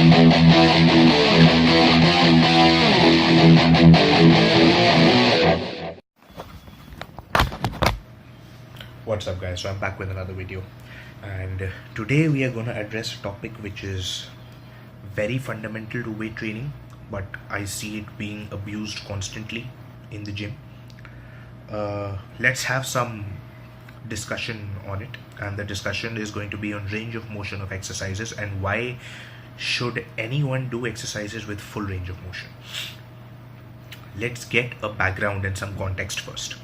What's up guys, so I'm back with another video, and today we are going to address a topic which is very fundamental to weight training, but I see it being abused constantly in the gym. Let's have some discussion on it, and the discussion is going to be on range of motion of exercises and why should anyone do exercises with full range of motion. Let's get a background and some context first.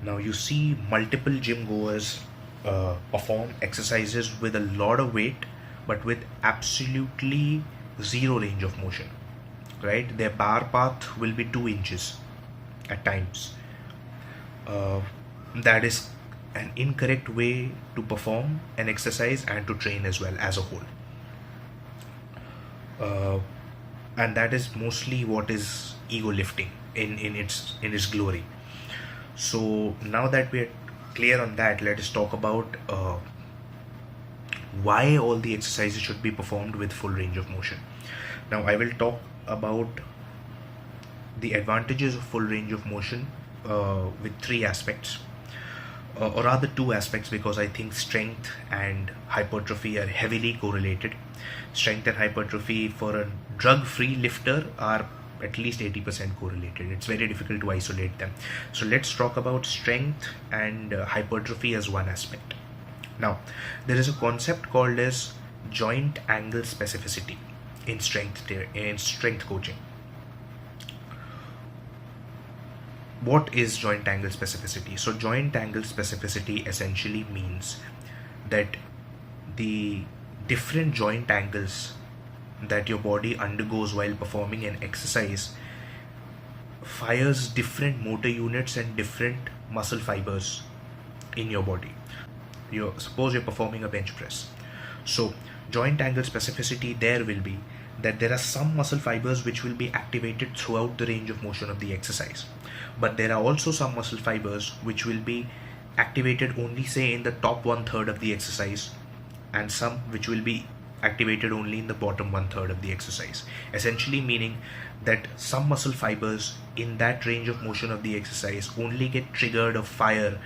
Now you see multiple gym goers perform exercises with a lot of weight but with absolutely zero range of motion, right? Their bar path will be 2 inches at times. That is an incorrect way to perform an exercise and to train as well as a whole. And that is mostly what is ego lifting in its glory. So now that we are clear on that, let us talk about why all the exercises should be performed with full range of motion. Now I will talk about the advantages of full range of motion with 3 aspects, or rather 2 aspects, because I think strength and hypertrophy are heavily correlated. Strength and hypertrophy for a drug-free lifter are at least 80% correlated. It's very difficult to isolate them. So let's talk about strength and hypertrophy as one aspect. Now there is a concept called as joint angle specificity in strength coaching. What is joint angle specificity? So joint angle specificity essentially means that the different joint angles that your body undergoes while performing an exercise fires different motor units and different muscle fibers in your body. Suppose you're performing a bench press. So joint angle specificity there will be that there are some muscle fibers which will be activated throughout the range of motion of the exercise, but there are also some muscle fibers which will be activated only, say, in the top 1/3 of the exercise, and some which will be activated only in the bottom 1/3 of the exercise, essentially meaning that some muscle fibers in that range of motion of the exercise only get triggered or fire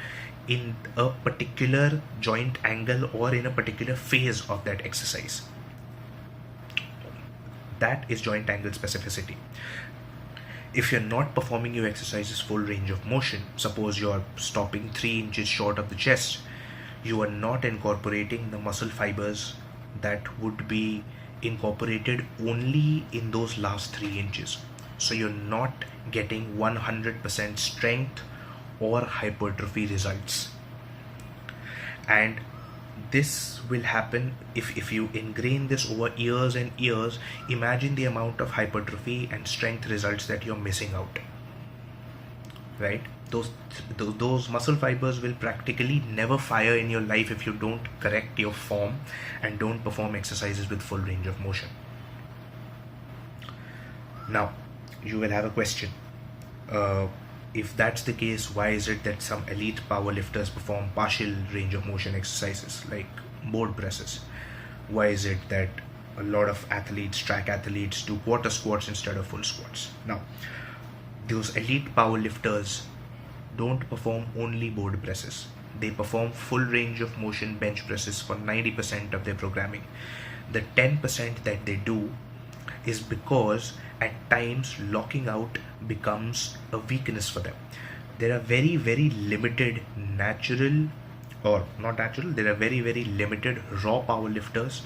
in a particular joint angle or in a particular phase of that exercise. That is joint angle specificity. If you're not performing your exercises full range of motion, suppose you're stopping 3 inches short of the chest, you are not incorporating the muscle fibers that would be incorporated only in those last 3 inches. So you're not getting 100% strength or hypertrophy results. And this will happen if you ingrain this over years and years. Imagine the amount of hypertrophy and strength results that you're missing out, right? Those muscle fibers will practically never fire in your life if you don't correct your form and don't perform exercises with full range of motion. Now you will have a question. If that's the case, why is it that some elite powerlifters perform partial range of motion exercises like board presses? Why is it that a lot of athletes, track athletes, do quarter squats instead of full squats? Now those elite powerlifters don't perform only board presses. They perform full range of motion bench presses for 90% of their programming. The 10% that they do is because at times locking out becomes a weakness for them. There are very, very limited there are very, very limited raw powerlifters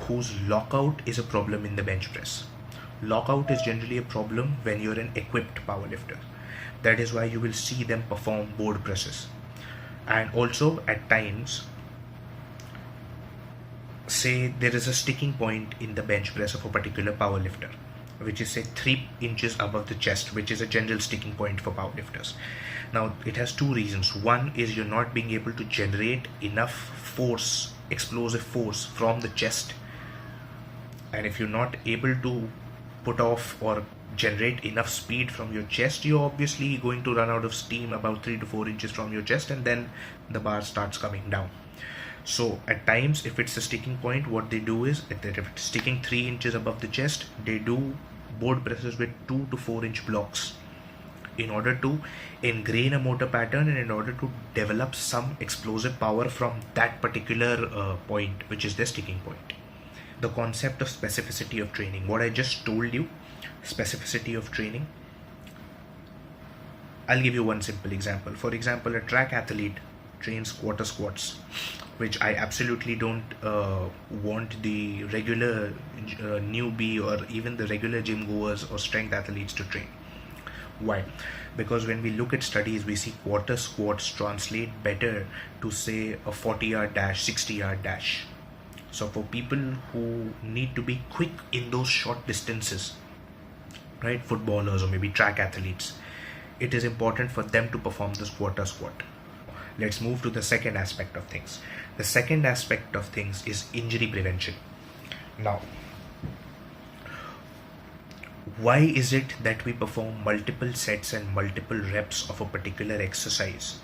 whose lockout is a problem in the bench press. Lockout is generally a problem when you're an equipped powerlifter. That is why you will see them perform board presses. And also at times, say there is a sticking point in the bench press of a particular powerlifter, which is say 3 inches above the chest, which is a general sticking point for powerlifters. Now it has 2 reasons. One is you're not being able to generate enough force, explosive force from the chest, and if you're not able to put off or generate enough speed from your chest, you're obviously going to run out of steam about 3 to 4 inches from your chest, and then the bar starts coming down. So at times, if it's a sticking point, what they do is, if it's sticking 3 inches above the chest, they do board presses with 2 to 4 inch blocks in order to ingrain a motor pattern and in order to develop some explosive power from that particular point, which is the sticking point. The concept of specificity of training, what I just told you, specificity of training. I'll give you one simple example. For example, a track athlete trains quarter squats, which I absolutely don't want the regular newbie or even the regular gym goers or strength athletes to train. Why? Because when we look at studies, we see quarter squats translate better to say a 40-yard dash, 60-yard dash. So for people who need to be quick in those short distances, right, footballers or maybe track athletes, it is important for them to perform this quarter squat. Let's move to the second aspect of things. The second aspect of things is injury prevention. Now, why is it that we perform multiple sets and multiple reps of a particular exercise?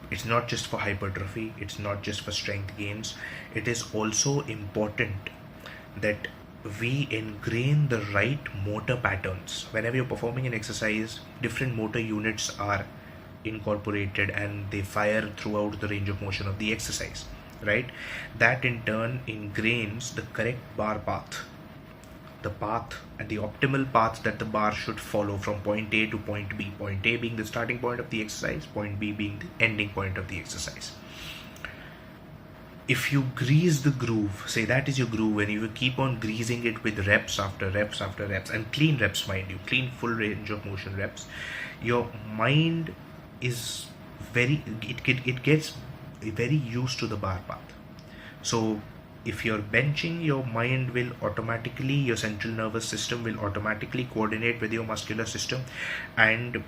It's not just for hypertrophy, it's not just for strength gains. It is also important that we ingrain the right motor patterns. Whenever you're performing an exercise, different motor units are incorporated and they fire throughout the range of motion of the exercise, right? That in turn ingrains the correct bar path, the path and the optimal path that the bar should follow from point A to point B. Point A being the starting point of the exercise, point B being the ending point of the exercise. If you grease the groove, say that is your groove, and you keep on greasing it with reps after reps after reps, and clean reps, mind you, clean full range of motion reps, your mind is it gets very used to the bar path. So if you're benching, your mind will automatically, your central nervous system will automatically coordinate with your muscular system, and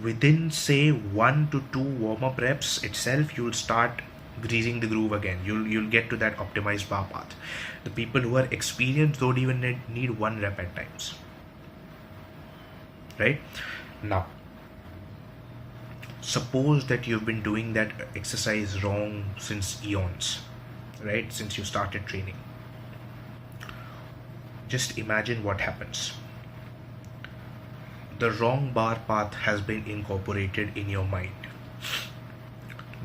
within say 1 to 2 warm-up reps itself, you'll start greasing the groove again. You'll get to that optimized bar path. The people who are experienced don't even need 1 rep at times, right? Now, suppose that you've been doing that exercise wrong since eons, right? Since you started training. Just imagine what happens. The wrong bar path has been incorporated in your mind.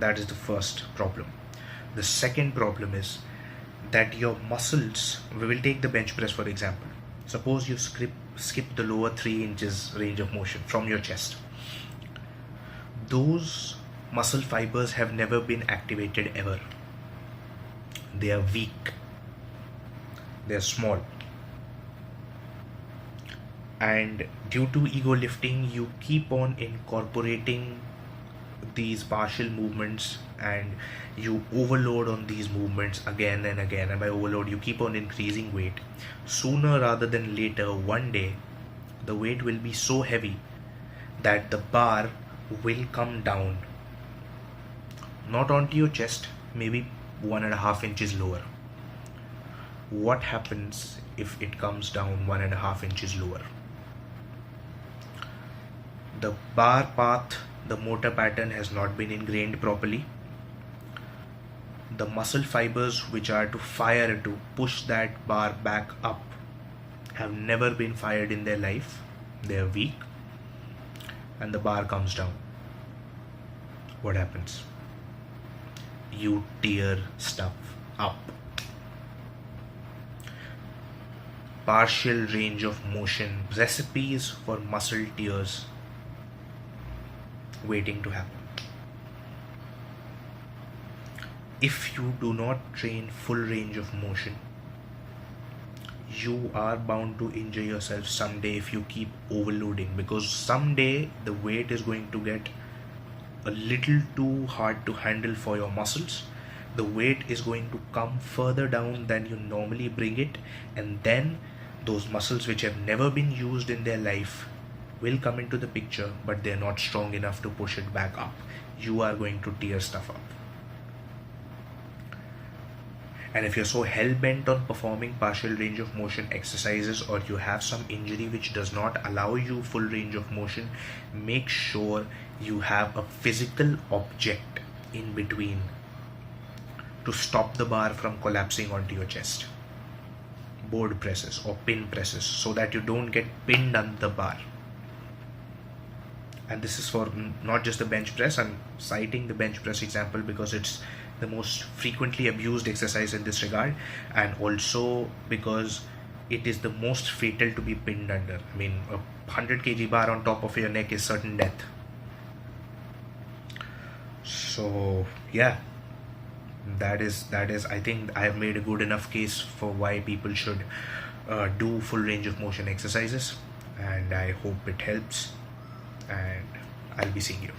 That is the first problem. The second problem is that your muscles, we will take the bench press for example. Suppose you skip the lower 3 inches range of motion from your chest. Those muscle fibers have never been activated ever. They are weak. They are small. And due to ego lifting, you keep on incorporating these partial movements and you overload on these movements again and again, and by overload you keep on increasing weight. Sooner rather than later, one day the weight will be so heavy that the bar will come down, not onto your chest, maybe 1.5 inches lower. What happens if it comes down 1.5 inches lower? The bar path, the motor pattern has not been ingrained properly. The muscle fibers which are to fire to push that bar back up have never been fired in their life. They are weak and the bar comes down. What happens? You tear stuff up. Partial range of motion, recipes for muscle tears waiting to happen. If you do not train full range of motion, you are bound to injure yourself someday if you keep overloading, because someday the weight is going to get a little too hard to handle for your muscles. The weight is going to come further down than you normally bring it, and then those muscles which have never been used in their life will come into the picture, but they're not strong enough to push it back up. You are going to tear stuff up. And if you're so hell-bent on performing partial range of motion exercises, or you have some injury which does not allow you full range of motion, make sure you have a physical object in between to stop the bar from collapsing onto your chest. Board presses or pin presses, so that you don't get pinned on the bar. And this is for not just the bench press. I'm citing the bench press example because it's the most frequently abused exercise in this regard, and also because it is the most fatal to be pinned under. I mean, a 100 kg bar on top of your neck is certain death. So yeah, that is I think I have made a good enough case for why people should do full range of motion exercises, and I hope it helps, and I'll be seeing you.